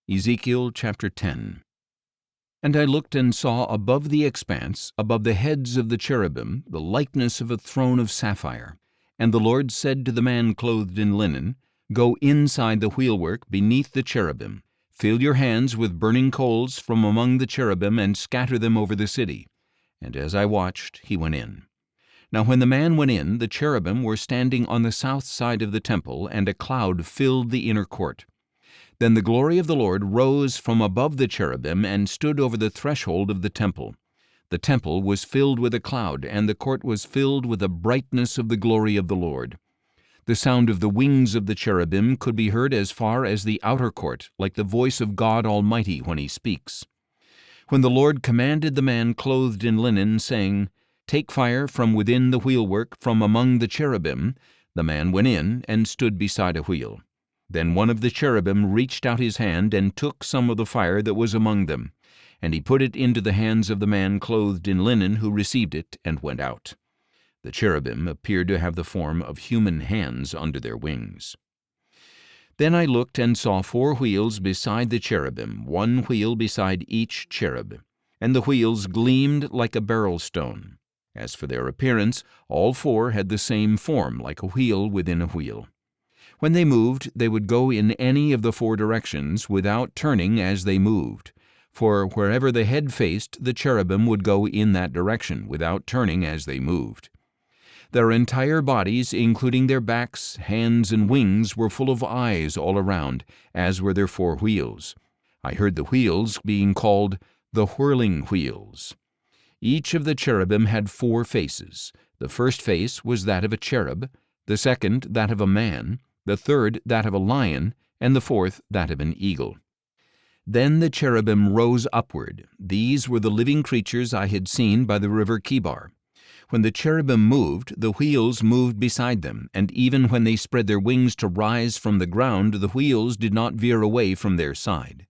Ezekiel chapter 10. And I looked and saw above the expanse, above the heads of the cherubim, the likeness of a throne of sapphire. And the Lord said to the man clothed in linen, Go inside the wheelwork beneath the cherubim. Fill your hands with burning coals from among the cherubim and scatter them over the city. And as I watched, he went in. Now when the man went in, the cherubim were standing on the south side of the temple, and a cloud filled the inner court. Then the glory of the Lord rose from above the cherubim and stood over the threshold of the temple. The temple was filled with a cloud, and the court was filled with the brightness of the glory of the Lord. The sound of the wings of the cherubim could be heard as far as the outer court, like the voice of God Almighty when he speaks. When the Lord commanded the man clothed in linen, saying, Take fire from within the wheelwork from among the cherubim, the man went in and stood beside a wheel. Then one of the cherubim reached out his hand and took some of the fire that was among them, and he put it into the hands of the man clothed in linen, who received it and went out. The cherubim appeared to have the form of human hands under their wings. Then I looked and saw 4 wheels beside the cherubim, 1 wheel beside each cherub, and the wheels gleamed like a beryl stone. As for their appearance, all 4 had the same form, like a wheel within a wheel. When they moved, they would go in any of the 4 directions without turning as they moved. For wherever the head faced, the cherubim would go in that direction without turning as they moved. Their entire bodies, including their backs, hands, and wings, were full of eyes all around, as were their 4 wheels. I heard the wheels being called the whirling wheels. Each of the cherubim had 4 faces. The first face was that of a cherub, the second that of a man, the third that of a lion, and the fourth that of an eagle. Then the cherubim rose upward. These were the living creatures I had seen by the river Chebar. When the cherubim moved, the wheels moved beside them, and even when they spread their wings to rise from the ground, the wheels did not veer away from their side.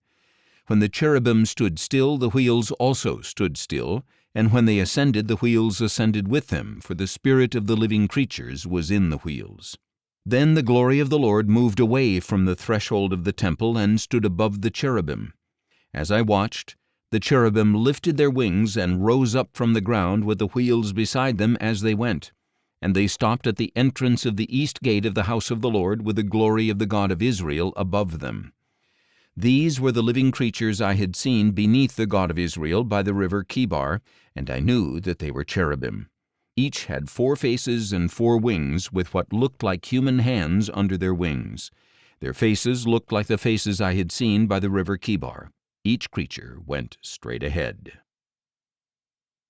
When the cherubim stood still, the wheels also stood still, and when they ascended, the wheels ascended with them, for the spirit of the living creatures was in the wheels. Then the glory of the Lord moved away from the threshold of the temple and stood above the cherubim. As I watched, the cherubim lifted their wings and rose up from the ground with the wheels beside them as they went. And they stopped at the entrance of the east gate of the house of the Lord with the glory of the God of Israel above them. These were the living creatures I had seen beneath the God of Israel by the river Chebar, and I knew that they were cherubim. Each had 4 faces and 4 wings, with what looked like human hands under their wings. Their faces looked like the faces I had seen by the river Chebar. Each creature went straight ahead.